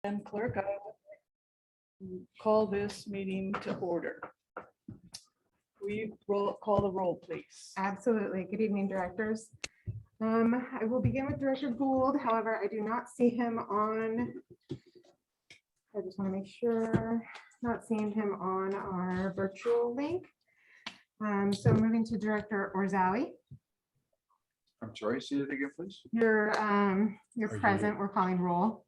Madam Clerk, I will call this meeting to order. We call the roll, please. Absolutely. Good evening, directors. I will begin with Director Gould. However, I do not see him on. I just want to make sure, not seeing him on our virtual link. So moving to Director Orzawi. I'm sorry, say it again, please. You're you present. We're calling roll.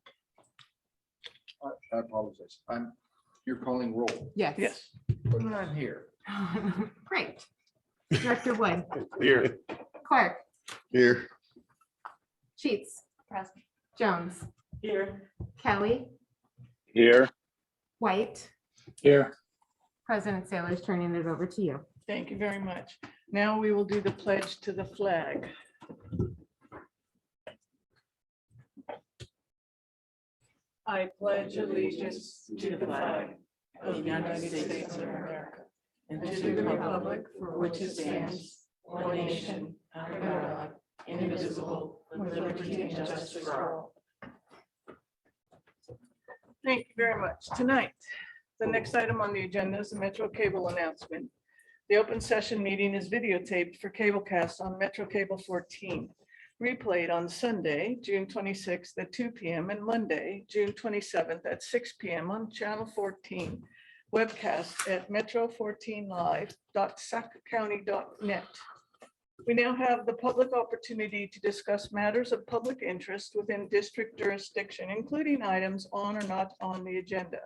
I apologize. You're calling roll, Yes. Yes. but I'm here. Great. Director Wood, Here. Clark, Here. Sheets, Present. Jones, Here. Kelly, Here. White. Here. President Sailor's turning it over to you. Thank you very much. Now we will do the pledge to the flag. I pledge allegiance to the flag of the United States of America and to the republic for which it stands, one nation, under God, indivisible, with liberty and justice for all. Thank you very much. Tonight, the next item on the agenda is the Metro Cable announcement. The open session meeting is videotaped for cablecast on Metro Cable 14, replayed on Sunday, June 26th at 2 p.m. and Monday, June 27th at 6 p.m. on Channel 14, webcast at metro14live.sacacounty.net. We now have the public opportunity to discuss matters of public interest within district jurisdiction, including items on or not on the agenda.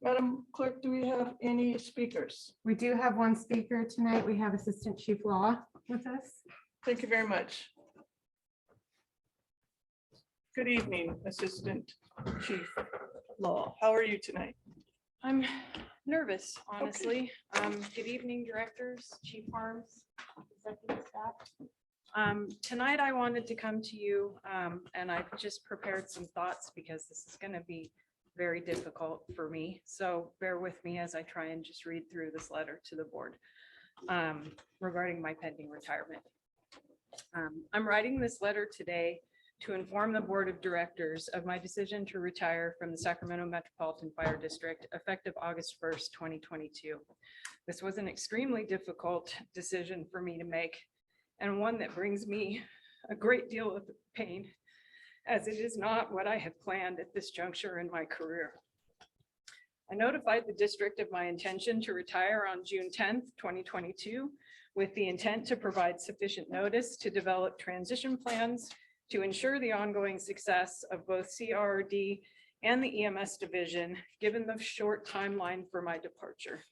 Madam Clerk, do we have any speakers? We do have one speaker tonight. We have Assistant Chief Law with us. Thank you very much. Good evening, Assistant Chief Law. How are you tonight? I'm nervous, honestly. Good evening, directors, Chief Harms, executive staff. Tonight I wanted to come to you and I've just prepared some thoughts because this is going to be very difficult for me. So bear with me as I try and just read through this letter to the board regarding my pending retirement. I'm writing this letter today to inform the board of directors of my decision to retire from the Sacramento Metropolitan Fire District effective August 1st, 2022. This was an extremely difficult decision for me to make and one that brings me a great deal of pain as it is not what I had planned at this juncture in my career. I notified the district of my intention to retire on June 10th, 2022, with the intent to provide sufficient notice to develop transition plans to ensure the ongoing success of both CRRD and the EMS division, given the short timeline for my departure.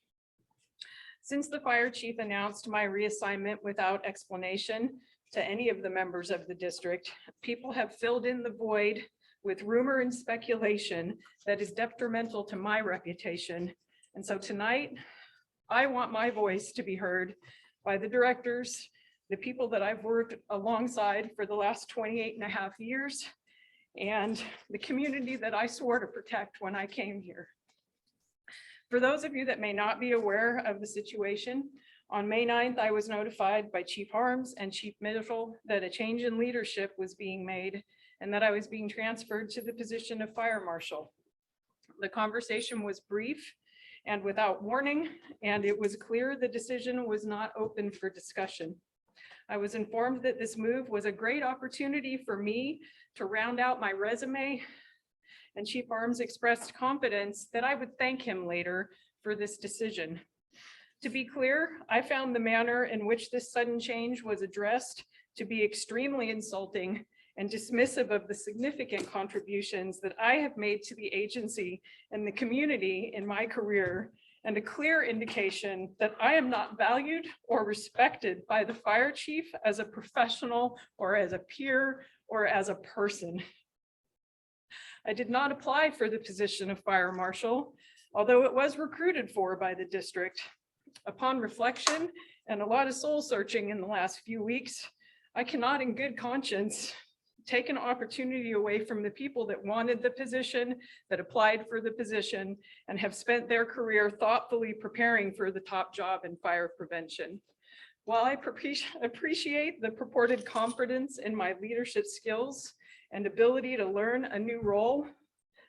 Since the fire chief announced my reassignment without explanation to any of the members of the district, people have filled in the void with rumor and speculation that is detrimental to my reputation. And so tonight, I want my voice to be heard by the directors, the people that I've worked alongside for the last 28.5 years, and the community that I swore to protect when I came here. For those of you that may not be aware of the situation, on May 9th, I was notified by Chief Harms and Chief Mitchell that a change in leadership was being made and that I was being transferred to the position of fire marshal. The conversation was brief and without warning, and it was clear the decision was not open for discussion. I was informed that this move was a great opportunity for me to round out my resume, and Chief Harms expressed confidence that I would thank him later for this decision. To be clear, I found the manner in which this sudden change was addressed to be extremely insulting and dismissive of the significant contributions that I have made to the agency and the community in my career, and a clear indication that I am not valued or respected by the fire chief as a professional or as a peer or as a person. I did not apply for the position of fire marshal, although it was recruited for by the district. Upon reflection and a lot of soul searching in the last few weeks, I cannot in good conscience take an opportunity away from the people that wanted the position, that applied for the position, and have spent their career thoughtfully preparing for the top job in fire prevention. While I appreciate the purported confidence in my leadership skills and ability to learn a new role,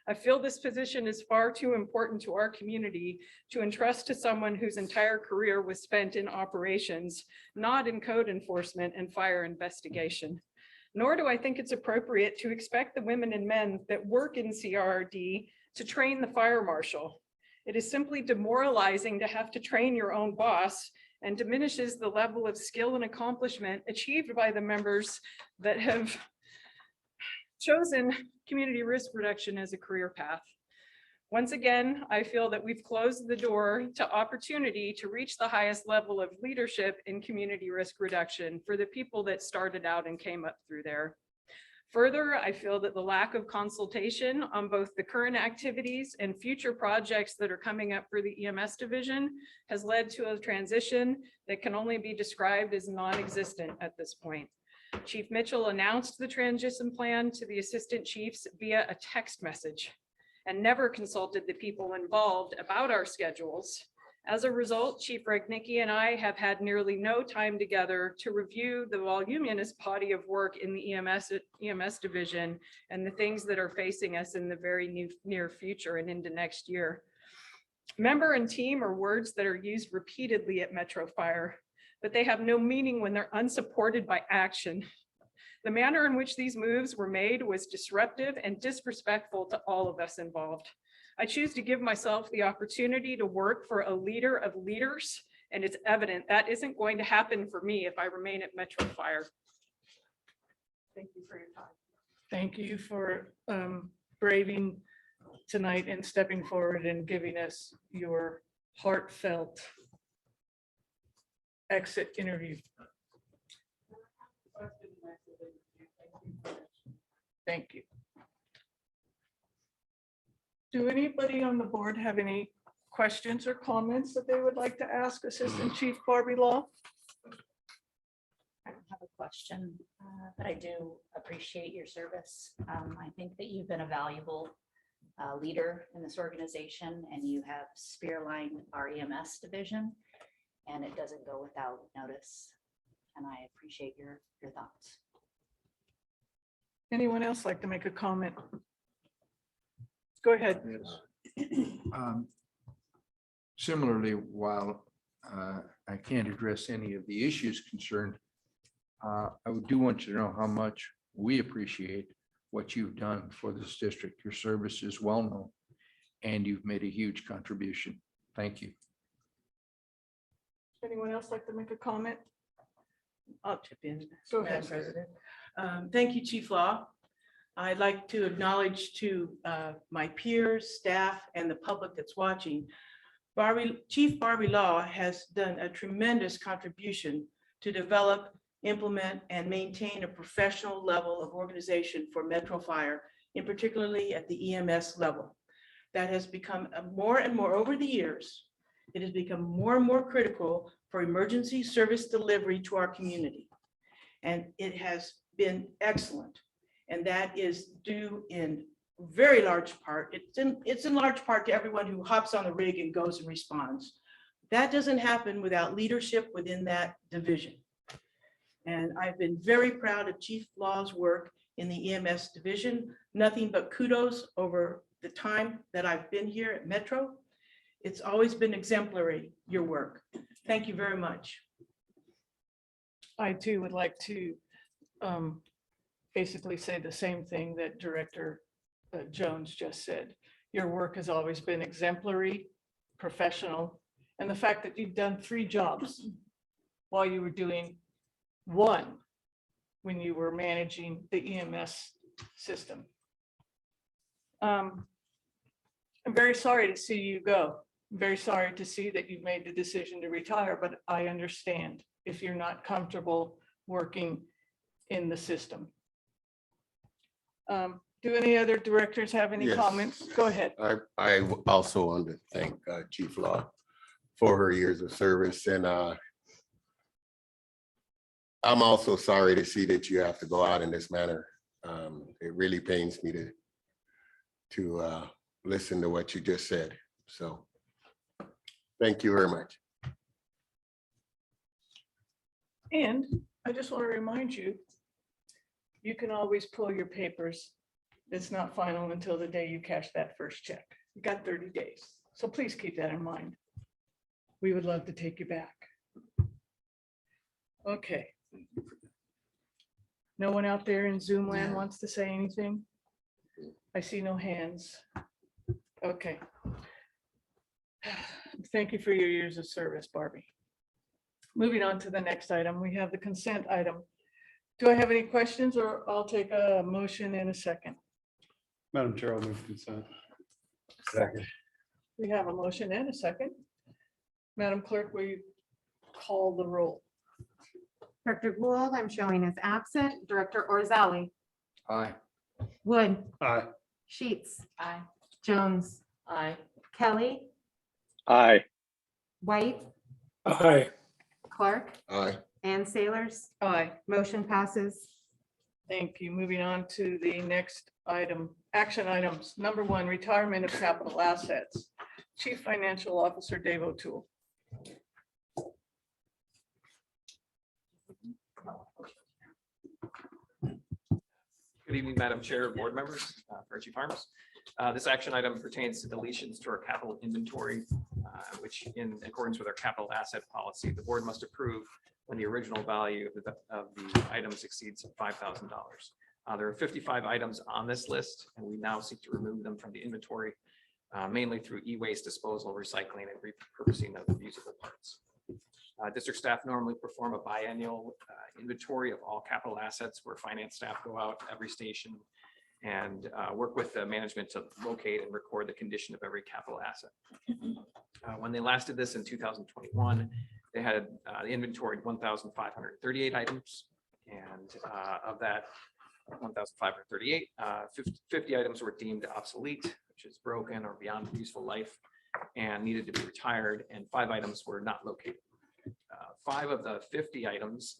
I feel this position is far too important to our community to entrust to someone whose entire career was spent in operations, not in code enforcement and fire investigation. Nor do I think it's appropriate to expect the women and men that work in CRRD to train the fire marshal. It is simply demoralizing to have to train your own boss and diminishes the level of skill and accomplishment achieved by the members that have chosen community risk reduction as a career path. Once again, I feel that we've closed the door to opportunity to reach the highest level of leadership in community risk reduction for the people that started out and came up through there. Further, I feel that the lack of consultation on both the current activities and future projects that are coming up for the EMS division has led to a transition that can only be described as non-existent at this point. Chief Mitchell announced the transition plan to the assistant chiefs via a text message and never consulted the people involved about our schedules. As a result, Chief Regnicki and I have had nearly no time together to review the voluminous body of work in the EMS division and the things that are facing us in the very near future and into next year. Member and team are words that are used repeatedly at Metro Fire, but they have no meaning when they're unsupported by action. The manner in which these moves were made was disruptive and disrespectful to all of us involved. I choose to give myself the opportunity to work for a leader of leaders, and it's evident that isn't going to happen for me if I remain at Metro Fire. Thank you for your time. Thank you for braving tonight and stepping forward and giving us your heartfelt exit interview. Thank you. Do anybody on the board have any questions or comments that they would like to ask Assistant Chief Barbie Law? I don't have a question, but I do appreciate your service. I think that you've been a valuable leader in this organization, and you have spearlined our EMS division, and it doesn't go without notice. And I appreciate your thoughts. Anyone else like to make a comment? Go ahead. Similarly, while I can't address any of the issues concerned, I do want you to know how much we appreciate what you've done for this district. Your service is well known, and you've made a huge contribution. Thank you. Anyone else like to make a comment? I'll chip in. Go Madam ahead. President. Thank you, Chief Law. I'd like to acknowledge to my peers, staff, and the public that's watching. Chief Barbie Law has done a tremendous contribution to develop, implement, and maintain a professional level of organization for Metro Fire, and particularly at the EMS level. That has become more and more over the years. It has become more and more critical for emergency service delivery to our community. And it has been excellent. And that is due in very large part. It's in large part to everyone who hops on the rig and goes and responds. That doesn't happen without leadership within that division. And I've been very proud of Chief Law's work in the EMS division. Nothing but kudos over the time that I've been here at Metro. It's always been exemplary, your work. Thank you very much. I too would like to basically say the same thing that Director Jones just said. Your work has always been exemplary, professional, and the fact that you've done 3 jobs while you were doing 1 when you were managing the EMS system. I'm very sorry to see you go. I'm very sorry to see that you've made the decision to retire, but I understand if you're not comfortable working in the system. Do any other directors have any Yes. comments? Go ahead. I also want to thank Chief Law for her years of service, and I'm also sorry to see that you have to go out in this manner. It really pains me to listen to what you just said. So thank you very much. And I just want to remind you, you can always pull your papers It's not final until the day you cash that first check. You got 30 days. So please keep that in mind. We would love to take you back. Okay. No one out there in Zoom land wants to say anything? I see no hands. Okay. Thank you for your years of service, Barbie. Moving on to the next item, we have the consent item. Do I have any questions, or I'll take a motion in a second? Madam Chair, I'll move consent. We have a motion and a second. Madam Clerk, will you call the roll? Director Gould, I'm showing as absent. Director Orzali, Aye. Wood, Aye. Sheets, Aye. Jones, Aye. Kelly, Aye. White, Aye. Clark, Aye. and Sailors. Aye. Motion passes. Thank you. Moving on to the next item, action items. Number 1, retirement of capital assets. Chief Financial Officer Dave O'Toole. Good evening, Madam Chair, board members, Fire Chief Harms. This action item pertains to deletions to our capital inventory, which in accordance with our capital asset policy, the board must approve when the original value of the items exceeds $5,000. There are 55 items on this list, and we now seek to remove them from the inventory, mainly through e-waste disposal, recycling, and repurposing of usable parts. District staff normally perform a biannual inventory of all capital assets where finance staff go out every station and work with the management to locate and record the condition of every capital asset. When they last did this in 2021, they had inventoried 1,538 items, and of that 1,538, 50 items were deemed obsolete, which is broken or beyond useful life and needed to be retired, and 5 items were not located. 5 of the 50 items,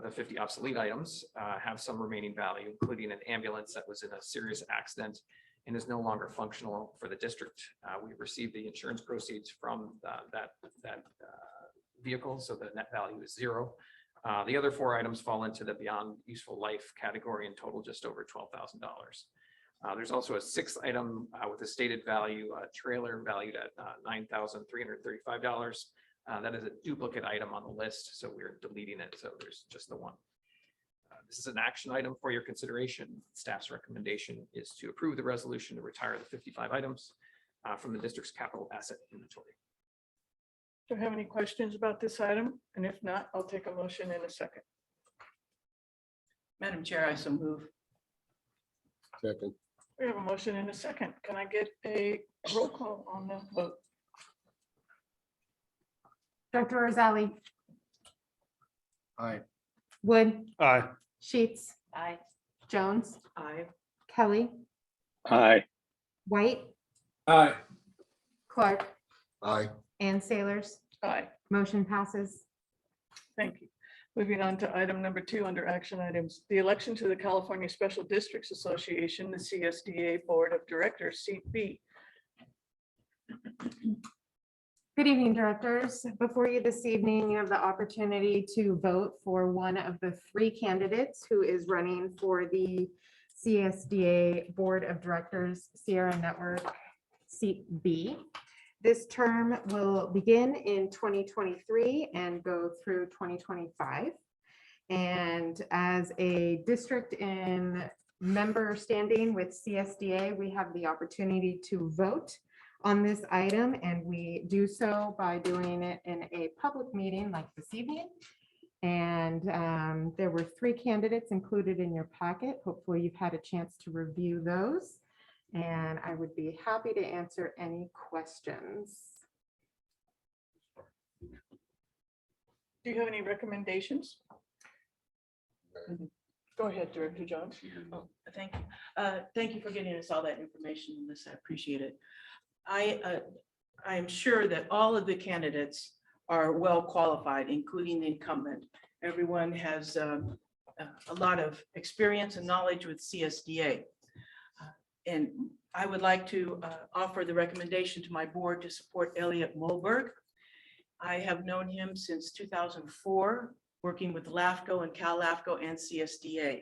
the 50 obsolete items, have some remaining value, including an ambulance that was in a serious accident and is no longer functional for the district. We received the insurance proceeds from that vehicle, so the net value is 0. The other 4 items fall into the beyond useful life category and total just over $12,000. There's also a 6th item with a stated value, a trailer valued at $9,335. That is a duplicate item on the list, so we're deleting it. So there's just the one. This is an action item for your consideration. Staff's recommendation is to approve the resolution to retire the 55 items from the district's capital asset inventory. Do you have any questions about this item? And if not, I'll take a motion in a second. Madam Chair, I so move. Second. We have a motion in a second. Can I get a roll call on the vote? Director Orzali, Aye. Wood, Aye. Sheets, Aye. Jones, Aye. Kelly, Aye. White, Aye. Clark, Aye. and Sailors. Aye. Motion passes. Thank you. Moving on to item number 2 under action items, the election to the California Special Districts Association, the CSDA Board of Directors, seat B. Good evening, directors. Before you this evening, you have the opportunity to vote for one of the 3 candidates who is running for the CSDA Board of Directors, Sierra Network, seat B. This term will begin in 2023 and go through 2025. And as a district in member standing with CSDA, we have the opportunity to vote on this item, and we do so by doing it in a public meeting like this evening. And there were 3 candidates included in your packet. Hopefully you've had a chance to review those, and I would be happy to answer any questions. Do you have any recommendations? Go ahead, Director Jones. Oh, thank you. Thank you for getting us all that information on this. I appreciate it. I'm sure that all of the candidates are well qualified, including the incumbent. Everyone has a lot of experience and knowledge with CSDA. And I would like to offer the recommendation to my board to support Elliot Mulberg. I have known him since 2004, working with LAFCO and Cal LAFCO and CSDA.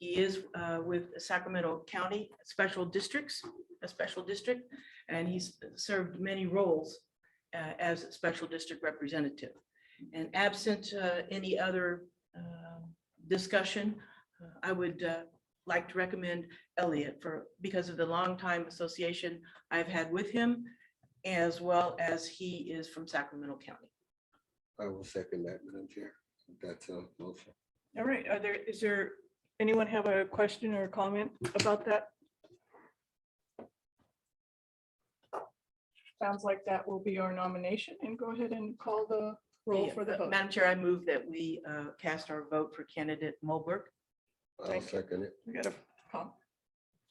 He is with Sacramento County Special Districts, a special district, and he's served many roles as a special district representative. And absent any other discussion, I would like to recommend Elliot because of the longtime association I've had with him, as well as he is from Sacramento County. I will second that, Madam Chair. That's a motion. All right, is there, anyone have a question or comment about that? Sounds like that will be our nomination, and go ahead and call the roll for the vote. Madam Chair, I move that we cast our vote for candidate Mulberg. I'll Thank you. second it. We got a call,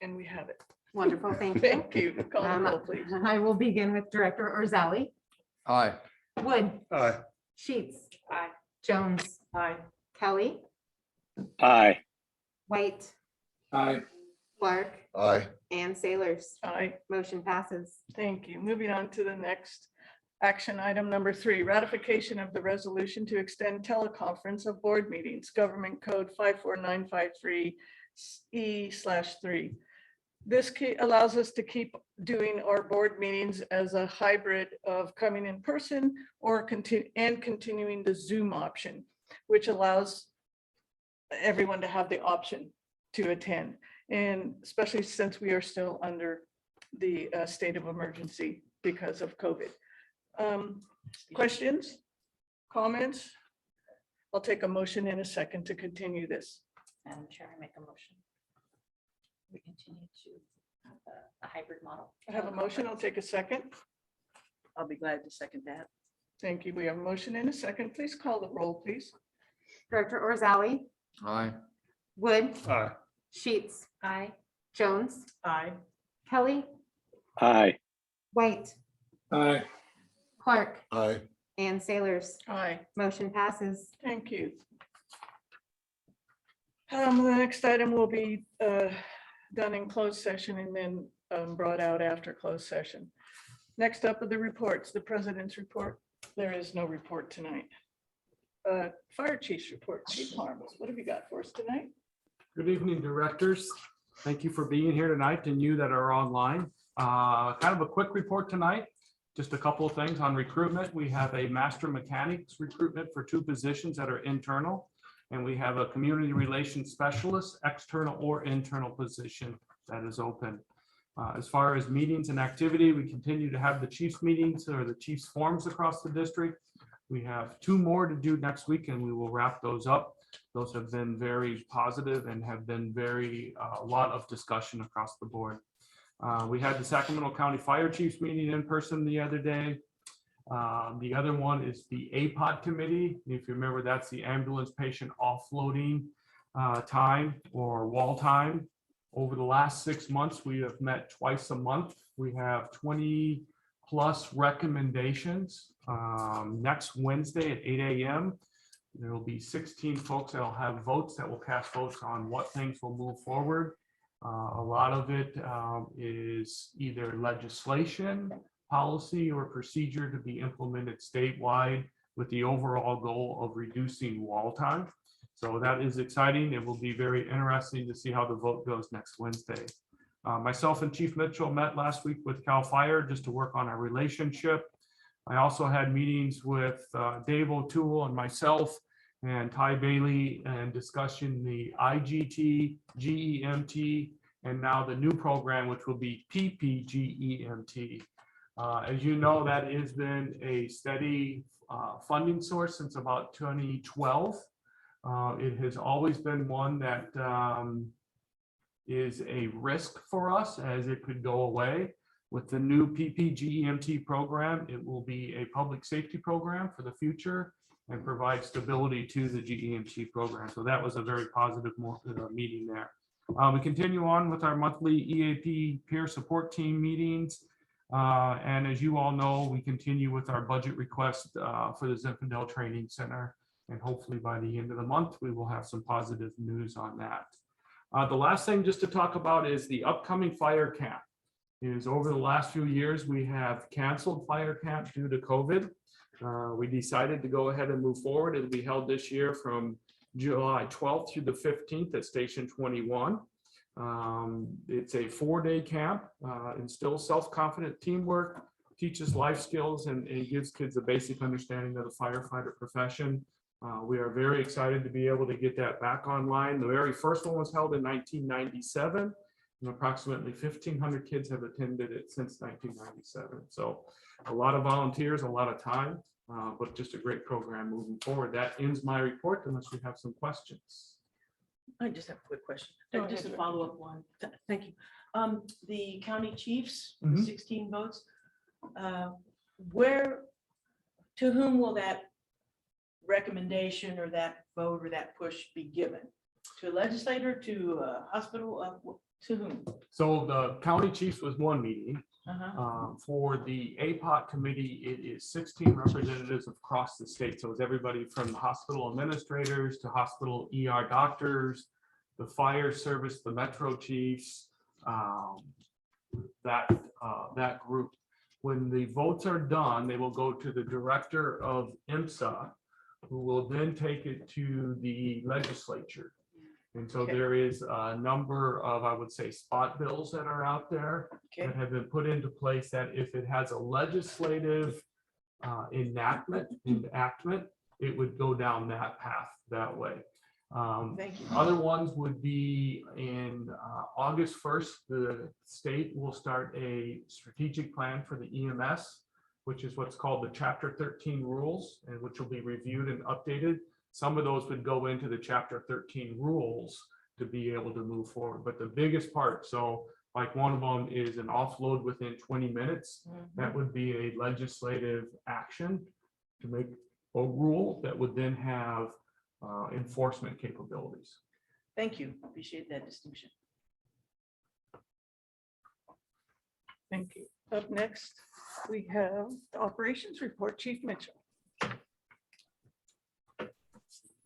and we have it. Wonderful, thank you. Thank you. Call the roll, please. I will begin with Director Orzali, Aye. Wood, Aye. Sheets, Aye. Jones, Aye. Kelly, Aye. White, Aye. Clark, Aye. and Sailors. Aye. Motion passes. Thank you. Moving on to the next action item number 3, ratification of the resolution to extend teleconference of board meetings, Government Code 54953E/3. This allows us to keep doing our board meetings as a hybrid of coming in person or continuing the Zoom option, which allows everyone to have the option to attend. And especially since we are still under the state of emergency because of COVID. Questions, comments? I'll take a motion in a second to continue this. Madam Chair, I make a motion. We continue to have a hybrid model. I have a motion. I'll take a second. I'll be glad to second that. Thank you. We have a motion in a second. Please call the roll, please. Director Orzali, Aye. Wood, Aye. Sheets, Aye. Jones, Aye. Kelly, Aye. White, Aye. Clark, Aye. and Sailors. Aye. Motion passes. Thank you. The next item will be done in closed session and then brought out after closed session. Next up are the reports, the president's report. There is no report tonight. Fire chief's report. Chief Harms, what have you got for us tonight? Good evening, directors. Thank you for being here tonight and you that are online. Kind of a quick report tonight. Just a couple of things on recruitment. We have a master mechanics recruitment for 2 positions that are internal. And we have a community relations specialist, external or internal position that is open. As far as meetings and activity, we continue to have the chiefs meetings or the chiefs forums across the district. We have 2 more to do next week and we will wrap those up. Those have been very positive and have been a lot of discussion across the board. We had the Sacramento County Fire Chiefs meeting in person the other day. The other one is the APOD committee. If you remember, that's the ambulance patient offloading time or wall time. Over the last 6 months, we have met twice a month. We have 20+ recommendations. Next Wednesday at 8 a.m. There will be 16 folks that will have votes that will cast votes on what things will move forward. A lot of it is either legislation, policy, or procedure to be implemented statewide with the overall goal of reducing wall time. So that is exciting. It will be very interesting to see how the vote goes next Wednesday. Myself and Chief Mitchell met last week with CAL FIRE just to work on our relationship. I also had meetings with Dave O'Toole and myself and Ty Bailey and discussing the IGT, GEMT, and now the new program, which will be PPGEMT. As you know, that has been a steady funding source since about 2012. It has always been one that is a risk for us as it could go away. With the new PPGEMT program, it will be a public safety program for the future and provide stability to the GEMT program. So that was a very positive meeting there. We continue on with our monthly EAP peer support team meetings. And as you all know, we continue with our budget request for the Zinfandel Training Center. And hopefully by the end of the month, we will have some positive news on that. The last thing just to talk about is the upcoming fire camp. Over the last few years, we have canceled fire camp due to COVID. We decided to go ahead and move forward. It'll be held this year from July 12th through the 15th at Station 21. It's a 4-day camp, instills self-confident teamwork, teaches life skills, and gives kids a basic understanding of the firefighter profession. We are very excited to be able to get that back online. The very first one was held in 1997, and approximately 1,500 kids have attended it since 1997. So a lot of volunteers, a lot of time, but just a great program moving forward. That ends my report unless we have some questions. I just have a quick question. Go Just a ahead. follow-up one. Thank you. The county chiefs, Mhm. 16 votes. Where, to whom will that recommendation or that vote or that push be given? To a legislator, to a hospital, to whom? So the county chiefs was one meeting. Uh-huh. For the APOT committee, it is 16 representatives across the state. So it's everybody from the hospital administrators to hospital ER doctors, the fire service, the metro chiefs, that group. When the votes are done, they will go to the director of IMSA, who will then take it to the legislature. And so Okay. there is a number of, I would say, spot bills that are out there Okay. that have been put into place that if it has a legislative enactment, it would go down that path that way. Thank you. Other ones would be in August 1st, the state will start a strategic plan for the EMS, which is what's called the Chapter 13 rules, and which will be reviewed and updated. Some of those would go into the Chapter 13 rules to be able to move forward. But the biggest part, so like one of them is an offload within 20 minutes. That would be a legislative action to make a rule that would then have enforcement capabilities. Thank you. Appreciate that distinction. Thank you. Up next, we have the operations report, Chief Mitchell.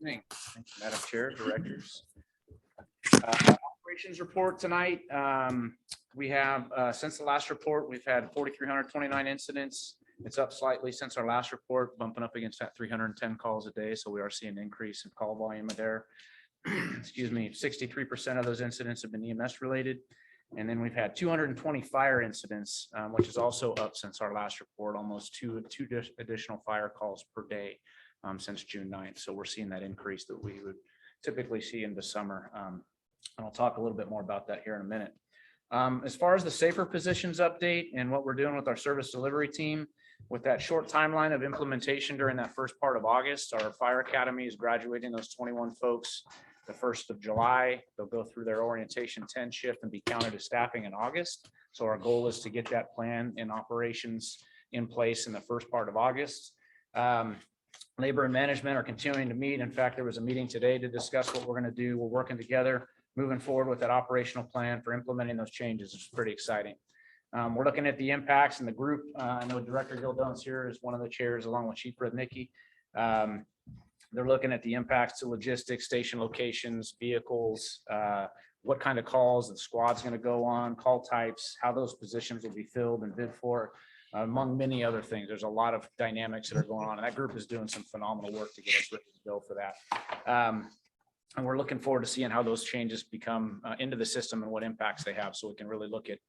Thank you, Madam Chair, directors. Operations report tonight. We have, since the last report, we've had 4,329 incidents. It's up slightly since our last report, bumping up against that 310 calls a day. So we are seeing an increase in call volume there. Excuse me, 63% of those incidents have been EMS related. And then we've had 220 fire incidents, which is also up since our last report, almost two additional fire calls per day. Since June 9th. So we're seeing that increase that we would typically see in the summer. And I'll talk a little bit more about that here in a minute. As far as the safer positions update and what we're doing with our service delivery team, with that short timeline of implementation during that first part of August, our fire academy is graduating those 21 folks the 1st of July. They'll go through their orientation 10 shift and be counted as staffing in August. So our goal is to get that plan in operations in place in the first part of August. Labor and management are continuing to meet. In fact, there was a meeting today to discuss what we're going to do. We're working together, moving forward with that operational plan for implementing those changes. It's pretty exciting. We're looking at the impacts in the group. I know Director Gildon's here is one of the chairs along with Chief Rudnicki. They're looking at the impacts to logistics, station locations, vehicles, what kind of calls the squad's going to go on, call types, how those positions will be filled and bid for. Among many other things. There's a lot of dynamics that are going on, and that group is doing some phenomenal work to get us ready to go for that. And we're looking forward to seeing how those changes become into the system and what impacts they have, so we can really look at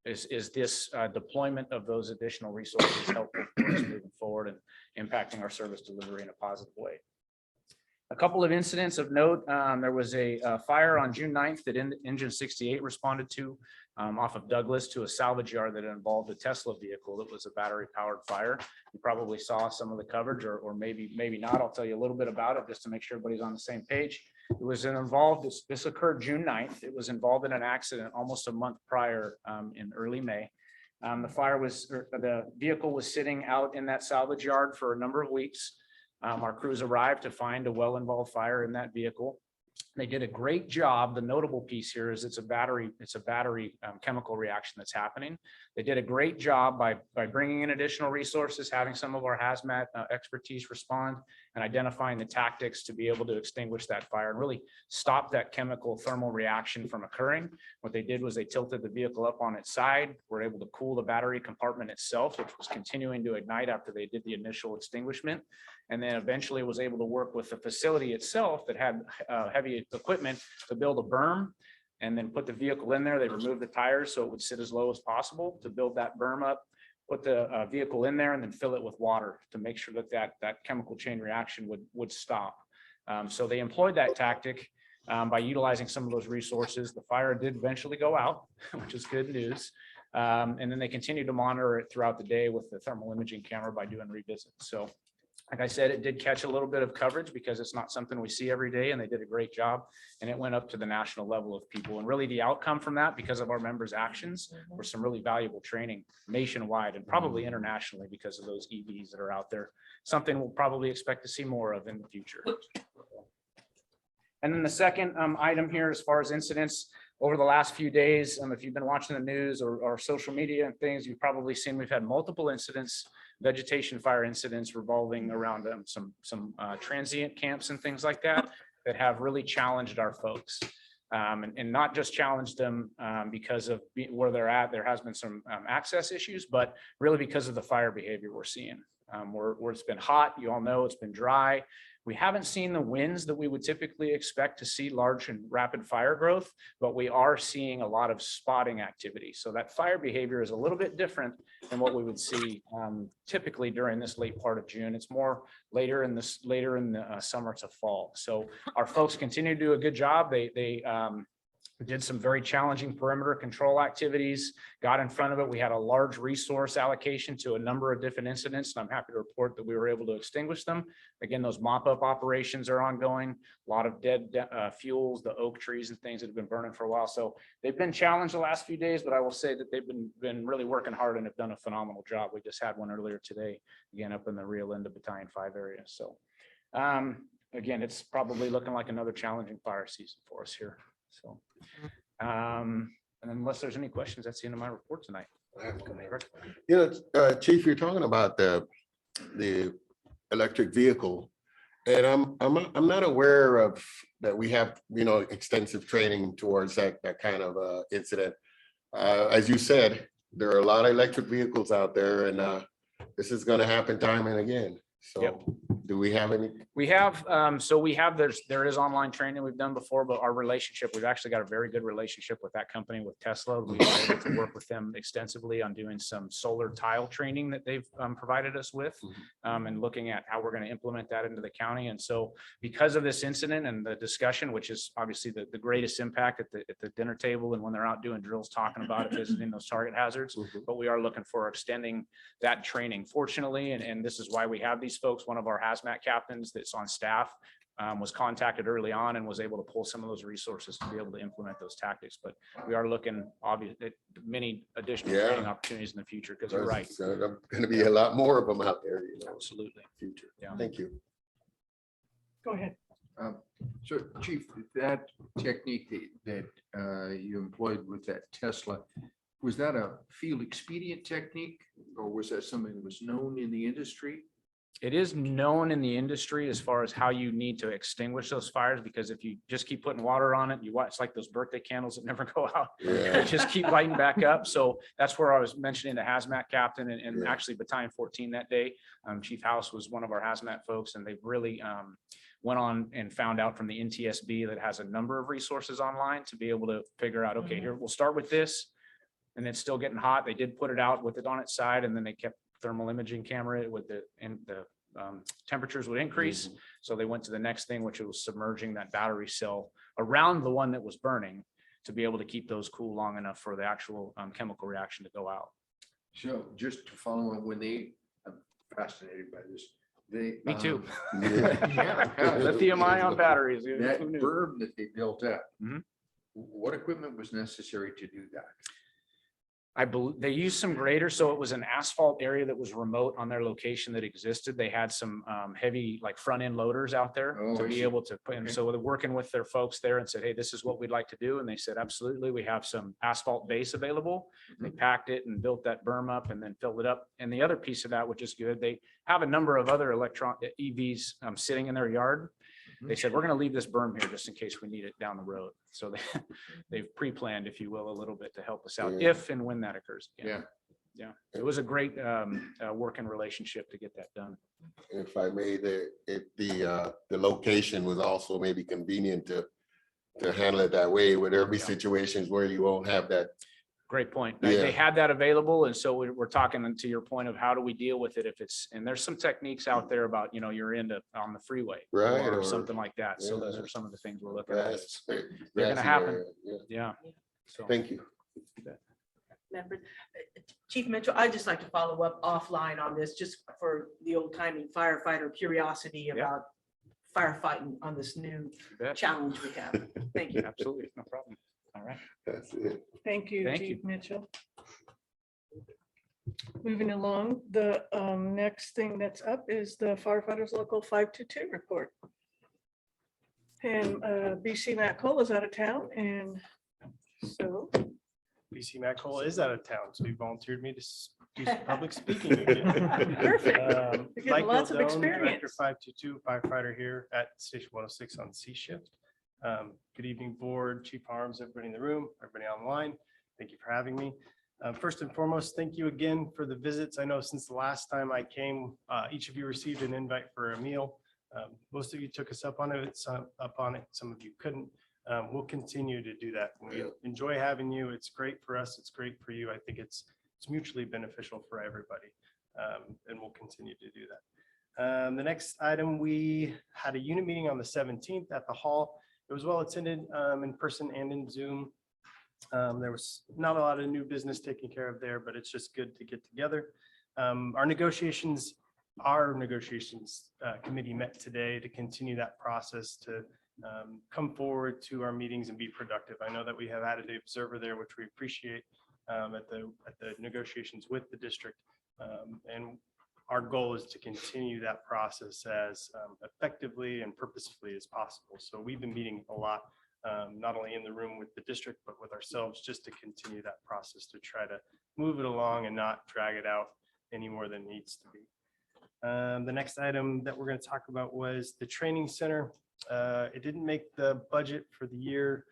is this deployment of those additional resources helpful for us moving forward and impacting our service delivery in a positive way. A couple of incidents of note. There was a fire on June 9th that Engine 68 responded to off of Douglas to a salvage yard that involved a Tesla vehicle that was a battery powered fire. You probably saw some of the coverage or maybe not. I'll tell you a little bit about it just to make sure everybody's on the same page. It was involved, this occurred June 9th. It was involved in an accident almost a month prior in early May. The vehicle was sitting out in that salvage yard for a number of weeks. Our crews arrived to find a well-involved fire in that vehicle. They did a great job. The notable piece here is it's a battery chemical reaction that's happening. They did a great job by bringing in additional resources, having some of our hazmat expertise respond and identifying the tactics to be able to extinguish that fire and really stop that chemical thermal reaction from occurring. What they did was they tilted the vehicle up on its side, were able to cool the battery compartment itself, which was continuing to ignite after they did the initial extinguishment. And then eventually was able to work with the facility itself that had heavy equipment to build a berm and then put the vehicle in there. They removed the tires so it would sit as low as possible to build that berm up, put the vehicle in there and then fill it with water to make sure that chemical chain reaction would stop. So they employed that tactic by utilizing some of those resources. The fire did eventually go out, which is good news. And then they continued to monitor it throughout the day with the thermal imaging camera by doing revisits. So like I said, it did catch a little bit of coverage because it's not something we see every day, and they did a great job. And it went up to the national level of people. And really the outcome from that, because of our members' actions, were some really valuable training nationwide and probably internationally because of those EVs that are out there. Something we'll probably expect to see more of in the future. And then the second item here, as far as incidents over the last few days, if you've been watching the news or social media and things, you've probably seen we've had multiple incidents, vegetation fire incidents revolving around some transient camps and things like that have really challenged our folks. And not just challenged them because of where they're at. There has been some access issues, but really because of the fire behavior we're seeing. Where it's been hot, you all know it's been dry. We haven't seen the winds that we would typically expect to see large and rapid fire growth, but we are seeing a lot of spotting activity. So that fire behavior is a little bit different than what we would see typically during this late part of June. It's more later in the summer to fall. So our folks continue to do a good job. They did some very challenging perimeter control activities, got in front of it. We had a large resource allocation to a number of different incidents, and I'm happy to report that we were able to extinguish them. Again, those mop-up operations are ongoing. A lot of dead fuels, the oak trees and things that have been burning for a while. So they've been challenged the last few days, but I will say that they've been really working hard and have done a phenomenal job. We just had one earlier today, again, up in the Rio Linda Battalion 5 area. So again, it's probably looking like another challenging fire season for us here. So, and unless there's any questions, that's the end of my report tonight. Chief, you're talking about the electric vehicle, and I'm not aware of that. We have extensive training towards that kind of incident. As you said, there are a lot of electric vehicles out there, and this is going to happen time and again. So. Yep. Do we have any? We have, there is online training we've done before, but our relationship, we've actually got a very good relationship with that company, with Tesla. We've been able to work with them extensively on doing some solar tile training that they've provided us with, and looking at how we're going to implement that into the county. And so because of this incident and the discussion, which is obviously the greatest impact at the dinner table and when they're out doing drills, talking about it, visiting those target hazards, but we are looking for extending that training. Fortunately, and this is why we have these folks, one of our hazmat captains that's on staff was contacted early on and was able to pull some of those resources to be able to implement those tactics. But we are looking obviously at many additional training opportunities in the future, because you're right. There's going to be a lot more of them out there. Absolutely. Future. Yeah. Thank you. Go ahead. So Chief, that technique that you employed with that Tesla, was that a field expedient technique, or was that something that was known in the industry? It is known in the industry as far as how you need to extinguish those fires, because if you just keep putting water on it, you watch, it's like those birthday candles that never go out. Yeah. Just keep lighting back up. So that's where I was mentioning the hazmat captain and actually Battalion 14 that day. Chief House was one of our hazmat folks, and they've really went on and found out from the NTSB that has a number of resources online to be able to figure out, okay, here, we'll start with this, and it's still getting hot. They did put it out with it on its side, and then they kept thermal imaging camera with the temperatures would increase. So they went to the next thing, which was submerging that battery cell around the one that was burning to be able to keep those cool long enough for the actual chemical reaction to go out. So just to follow on, I'm fascinated by this. Me too. Yeah. Lithium-ion batteries. That berm that they built up, Mhm. what equipment was necessary to do that? They used some graders, so it was an asphalt area that was remote on their location that existed. They had some heavy like front end loaders out there Oh, to I be see. able to put in. Okay. So they're working with their folks there and said, hey, this is what we'd like to do. And they said, absolutely, we have some asphalt base available. They packed it and built that berm up and then filled it up. And the other piece of that, which is good, they have a number of other EVs sitting in their yard. They said, we're going to leave this berm here just in case we need it down the road. So they've pre-planned, if you will, a little bit to help us out Yeah. if and when that occurs. again. Yeah. Yeah. It was a great working relationship to get that done. If I may, the location was also maybe convenient to handle it that way. Would there be situations where you won't have that? Great point. Yeah. They had that available. And so we're talking to your point of how do we deal with it if it's, and there's some techniques out there about, you're on the freeway. Right, Or or- something like that. So those yeah. are some of the things we're looking at. Grass- They're gonna grassy happen. area, yeah. Yeah. So. Thank you. Members. Chief Mitchell, I'd just like to follow up offline on this, just for the old timey firefighter curiosity Yeah. about firefighting on this new You bet. challenge we have. Thank you. Absolutely. No problem. All right. That's it. Thank you, Thank Chief Mitchell. Moving along, the next thing that's up is the firefighters local 522 report. And BC Matt Cole is out of town, and so BC Matt Cole is out of town, so he volunteered me to do some public speaking again. perfect. You're getting Mike lots of Gildone, Director experience. 522, firefighter here at Station 106 on C shift. Good evening, board, Chief Harms, everybody in the room, everybody online. Thank you for having me. First and foremost, thank you again for the visits. I know since the last time I came, each of you received an invite for a meal. Most of you took us up on it, some of you couldn't. We'll continue to do that. We enjoy having you. It's great for us. It's great for you. I think it's mutually beneficial for everybody. And we'll continue to do that. The next item, we had a unit meeting on the 17th at the hall. It was well attended in person and in Zoom. There was not a lot of new business taken care of there, but it's just good to get together. Our negotiations committee met today to continue that process to come forward to our meetings and be productive. I know that we have added an observer there, which we appreciate at the negotiations with the district. And our goal is to continue that process as effectively and purposefully as possible. So we've been meeting a lot, not only in the room with the district, but with ourselves, just to continue that process to try to move it along and not drag it out any more than it needs to be. The next item that we're going to talk about was the training center. It didn't make the budget for the year,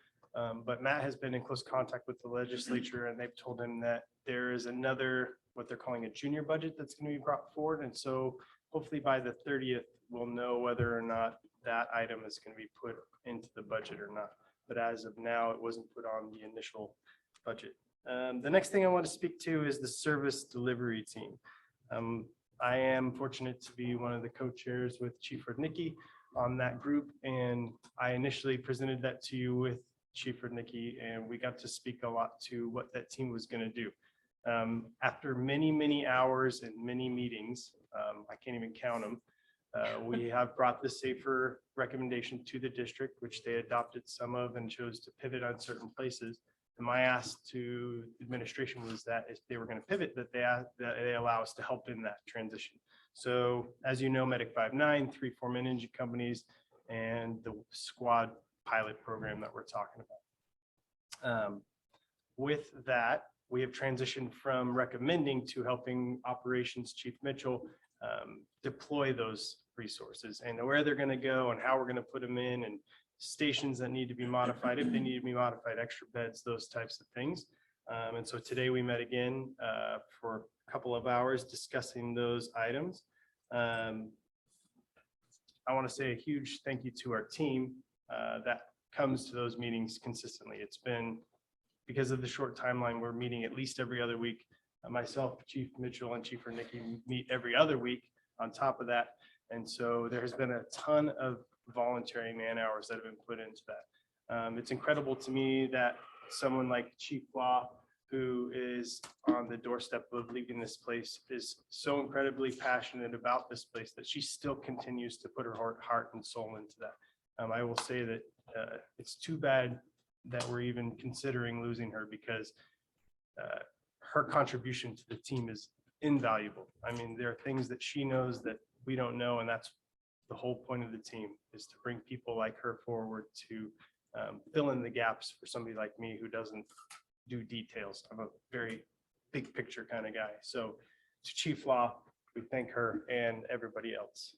but Matt has been in close contact with the legislature, and they've told him that there is another, what they're calling a junior budget that's going to be brought forward. And so hopefully by the 30th, we'll know whether or not that item is going to be put into the budget or not. But as of now, it wasn't put on the initial budget. The next thing I want to speak to is the service delivery team. I am fortunate to be one of the co-chairs with Chief Rudnicki on that group, and I initially presented that to you with Chief Rudnicki, and we got to speak a lot to what that team was going to do. After many, many hours and many meetings, I can't even count them, we have brought the safer recommendation to the district, which they adopted some of and chose to pivot on certain places. And my ask to administration was that if they were going to pivot, that they allow us to help in that transition. So as you know, Medic 5.9, 3 foreman engine companies, and the squad pilot program that we're talking about. With that, we have transitioned from recommending to helping Operations Chief Mitchell deploy those resources and where they're going to go and how we're going to put them in, and stations that need to be modified, if they need to be modified, extra beds, those types of things. And so today we met again for a couple of hours discussing those items. I want to say a huge thank you to our team that comes to those meetings consistently. It's been, because of the short timeline, we're meeting at least every other week. Myself, Chief Mitchell, and Chief Rudnicki meet every other week on top of that. And so there has been a ton of voluntary man hours that have been put into that. It's incredible to me that someone like Chief Law, who is on the doorstep of leaving this place, is so incredibly passionate about this place that she still continues to put her heart and soul into that. I will say that it's too bad that we're even considering losing her, because her contribution to the team is invaluable. I mean, there are things that she knows that we don't know, and that's the whole point of the team, is to bring people like her forward to fill in the gaps for somebody like me who doesn't do details. I'm a very big picture kind of guy. So to Chief Law, we thank her and everybody else.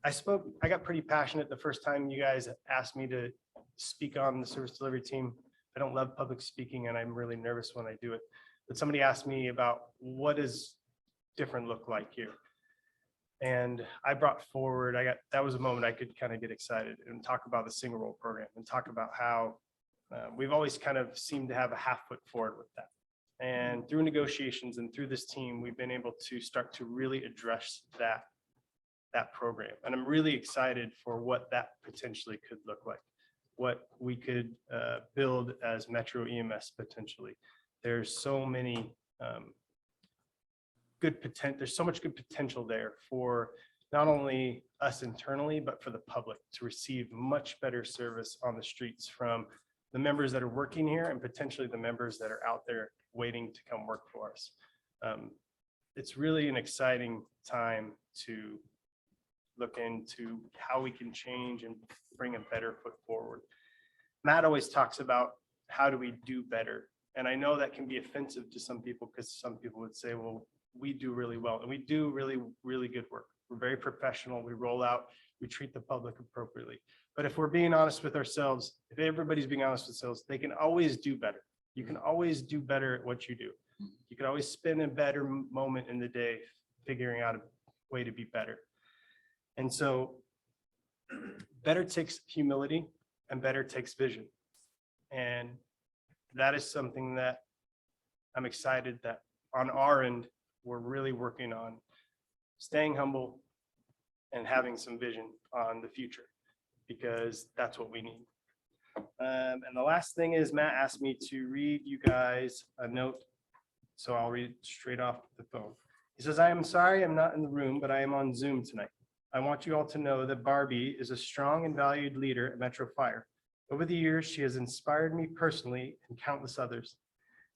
I got pretty passionate the first time you guys asked me to speak on the service delivery team. I don't love public speaking and I'm really nervous when I do it. But somebody asked me about what does different look like here. And I brought forward, that was a moment I could kind of get excited and talk about the single role program and talk about how we've always kind of seemed to have a half foot forward with that. And through negotiations and through this team, we've been able to start to really address that program. And I'm really excited for what that potentially could look like, what we could build as Metro EMS potentially. There's so many there's so much good potential there for not only us internally, but for the public to receive much better service on the streets from the members that are working here and potentially the members that are out there waiting to come work for us. It's really an exciting time to look into how we can change and bring a better foot forward. Matt always talks about how do we do better? And I know that can be offensive to some people because some people would say, well, we do really well and we do really, really good work. We're very professional. We roll out, we treat the public appropriately. But if we're being honest with ourselves, if everybody's being honest with themselves, they can always do better. You can always do better at what you do. You can always spend a better moment in the day figuring out a way to be better. And so better takes humility and better takes vision. And that is something that I'm excited that on our end, we're really working on staying humble and having some vision on the future, because that's what we need. And the last thing is Matt asked me to read you guys a note. So I'll read it straight off the phone. He says, I am sorry I'm not in the room, but I am on Zoom tonight. I want you all to know that Barbie is a strong and valued leader at Metro Fire. Over the years, she has inspired me personally and countless others.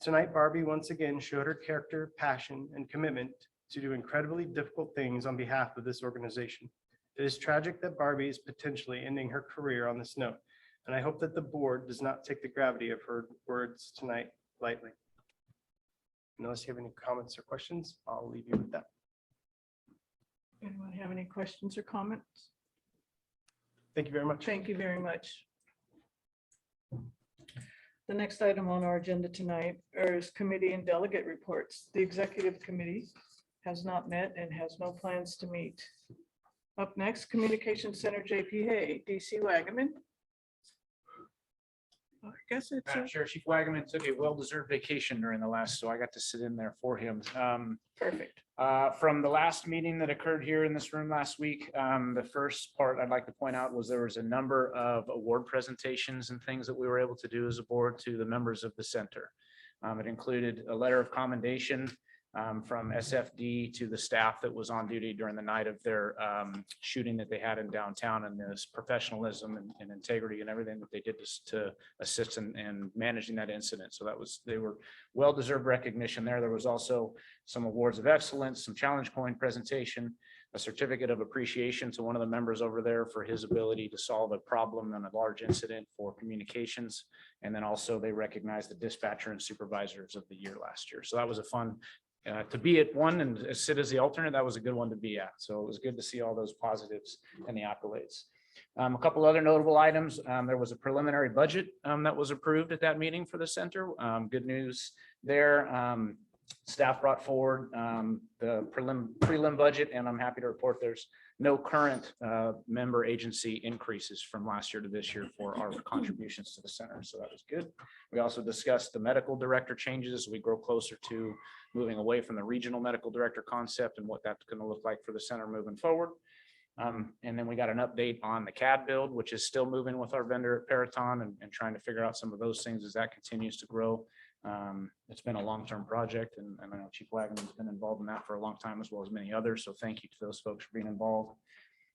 Tonight, Barbie once again showed her character, passion, and commitment to do incredibly difficult things on behalf of this organization. It is tragic that Barbie is potentially ending her career on this note, and I hope that the board does not take the gravity of her words tonight lightly. Unless you have any comments or questions, I'll leave you with that. Anyone have any questions or comments? Thank you very much. Thank you very much. The next item on our agenda tonight is committee and delegate reports. The executive committee has not met and has no plans to meet. Up next, Communications Center JPA, DC Wagaman. I guess it's, Madam Chair, Chief Wagaman took a well-deserved vacation during the last, so I got to sit in there for him. perfect. From the last meeting that occurred here in this room last week, the first part I'd like to point out was there was a number of award presentations and things that we were able to do as a board to the members of the center. It included a letter of commendation from SFD to the staff that was on duty during the night of their shooting that they had in downtown, and this professionalism and integrity and everything that they did to assist in managing that incident. So they were well-deserved recognition there. There was also some awards of excellence, some challenge coin presentation, a certificate of appreciation to one of the members over there for his ability to solve a problem in a large incident for communications. And then also they recognized the dispatcher and supervisors of the year last year. So that was a fun to be at one and sit as the alternate. That was a good one to be at. So it was good to see all those positives and the accolades. A couple other notable items. There was a preliminary budget that was approved at that meeting for the center. Good news there. Staff brought forward the prelim budget, and I'm happy to report there's no current member agency increases from last year to this year for our contributions to the center. So that was good. We also discussed the medical director changes as we grow closer to moving away from the regional medical director concept and what that's going to look like for the center moving forward. And then we got an update on the CAD build, which is still moving with our vendor at Peraton and trying to figure out some of those things as that continues to grow. It's been a long-term project, and I know Chief Wagaman's been involved in that for a long time, as well as many others. So thank you to those folks for being involved.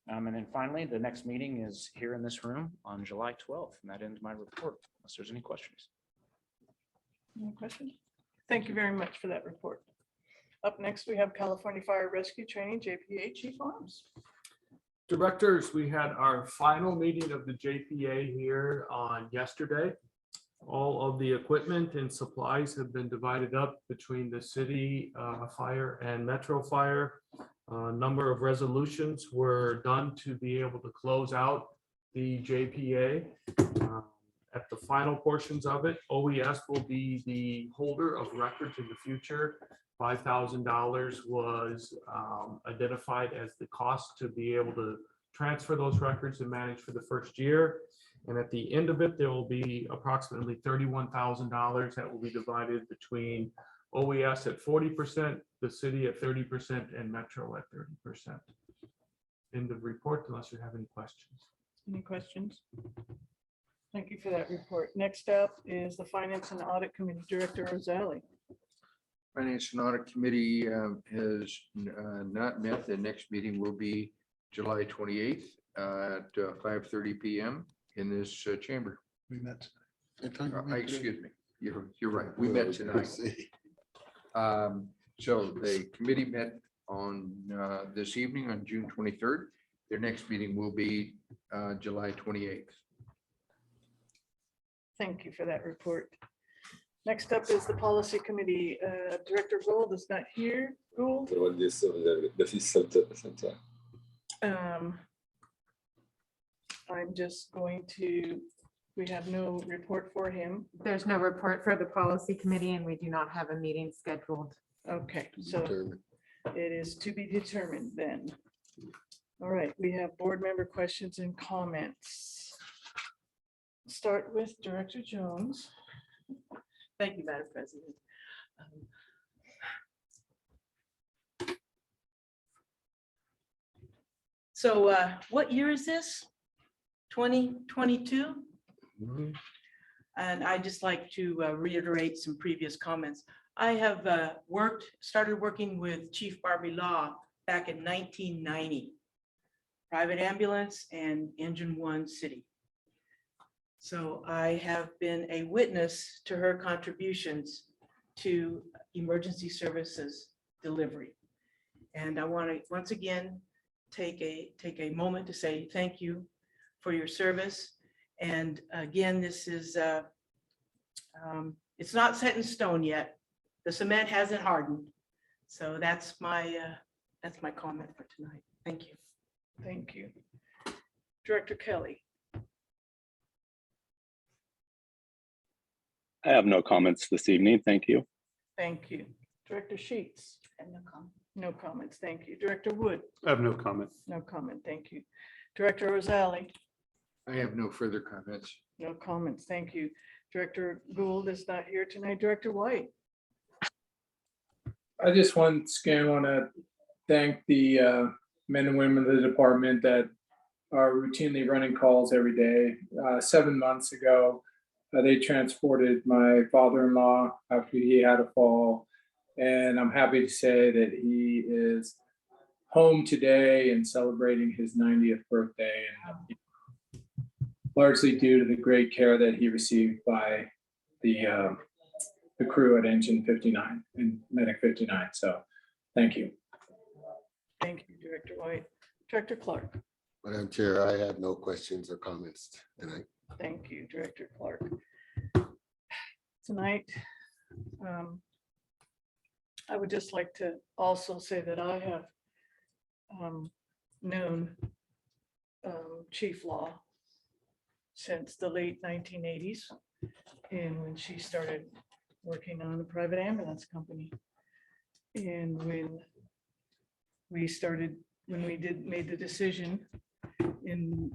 And then finally, the next meeting is here in this room on July 12th, and that ends my report, unless there's any questions. Any questions? Thank you very much for that report. Up next, we have California Fire Rescue Training, JPA Chief Arms. Directors, we had our final meeting of the JPA here on yesterday. All of the equipment and supplies have been divided up between the city fire and Metro Fire. A number of resolutions were done to be able to close out the JPA. At the final portions of it, OES will be the holder of records in the future. $5,000 was identified as the cost to be able to transfer those records and manage for the first year. And at the end of it, there will be approximately $31,000 that will be divided between OES at 40%, the city at 30%, and Metro at 30%. End of report, unless you have any questions. Any questions? Thank you for that report. Next up is the Finance and Audit Committee Director Rosali. Finance and Audit Committee has not met. The next meeting will be July 28th at 5:30 p.m. in this chamber. We met. Excuse me. You're right. We met tonight. So the committee met on this evening on June 23rd. Their next meeting will be July 28th. Thank you for that report. Next up is the Policy Committee. Director Gould is not here. Gould? I'm just going to, we have no report for him. There's no report for the policy committee and we do not have a meeting scheduled. Okay, so it is to be determined then. All right, we have board member questions and comments. Start with Director Jones. Thank you, Madam President. So what year is this? 2022? And I just like to reiterate some previous comments. I have started working with Chief Barbie Law back in 1990. Private ambulance and Engine One City. So I have been a witness to her contributions to emergency services delivery. And I want to once again take a moment to say thank you for your service. And again, this is it's not set in stone yet. The cement hasn't hardened. So that's my comment for tonight. Thank you. Thank you. Director Kelly. I have no comments this evening. Thank you. Thank you. Director Sheets. And no comment. No comments. Thank you. Director Wood. I have no comment. No comment. Thank you. Director Rosali. I have no further comments. No comments. Thank you. Director Gould is not here tonight. Director White. I just once again want to thank the men and women of the department that are routinely running calls every day. 7 months ago, they transported my father-in-law after he had a fall. And I'm happy to say that he is home today and celebrating his 90th birthday, and largely due to the great care that he received by the crew at Engine 59 and Medic 59. So thank you. Thank you, Director White. Director Clark. Madam Chair, I have no questions or comments tonight. Thank you, Director Clark. Tonight, I would just like to also say that I have known Chief Law since the late 1980s, and when she started working on a private ambulance company. And when we made the decision in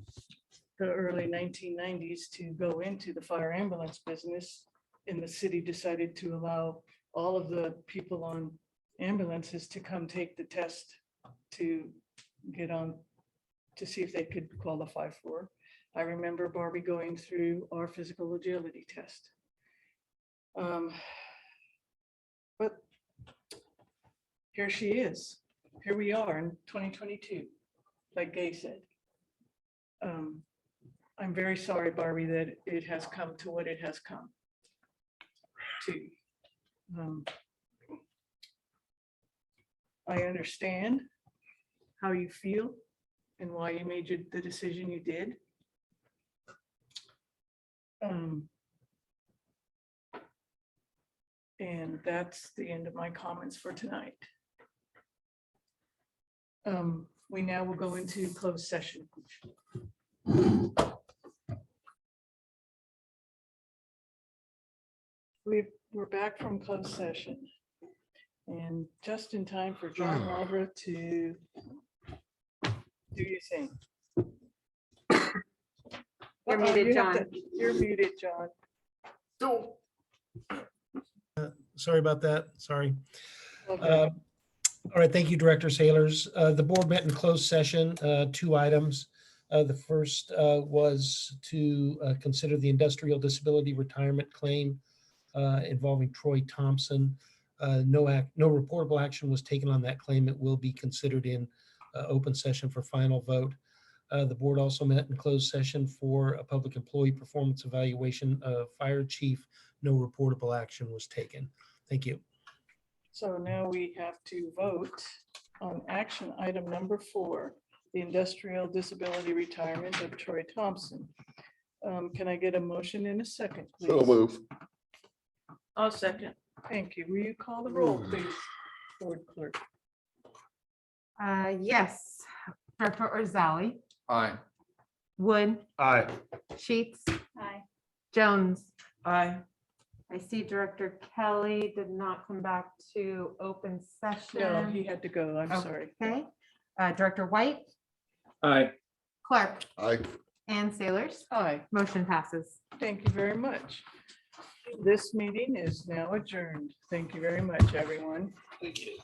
the early 1990s to go into the fire ambulance business, and the city decided to allow all of the people on ambulances to come take the test to get on to see if they could qualify for. I remember Barbie going through our physical agility test. But here she is. Here we are in 2022, like Gay said. I'm very sorry, Barbie, that it has come to what it has come. to. I understand how you feel and why you made the decision you did. And that's the end of my comments for tonight. We now will go into closed session. We're back from closed session. And just in time for John Walbra to do your thing. You're muted, You have John. You're muted, John. Sorry about that. Sorry. Okay. All right, thank you, Director Sailors. The board met in closed session, 2 items. The first was to consider the industrial disability retirement claim involving Troy Thompson. No reportable action was taken on that claim. It will be considered in open session for final vote. The board also met in closed session for a public employee performance evaluation of fire chief. No reportable action was taken. Thank you. So now we have to vote on action item number 4, the industrial disability retirement of Troy Thompson. Can I get a motion in a second, please? So move. I'll second. Thank you. Will you call the roll, please, board clerk? Yes. Director Orzali, Aye. Wood, Aye. Sheets, Aye. Jones. Aye. I see Director Kelly did not come back to open No, session. he had to go. I'm sorry. Okay. Director White, Aye. Clark, Aye. and Sailors. Aye, Motion passes. thank you very much. This meeting is now adjourned. Thank you very much, everyone. Thank you.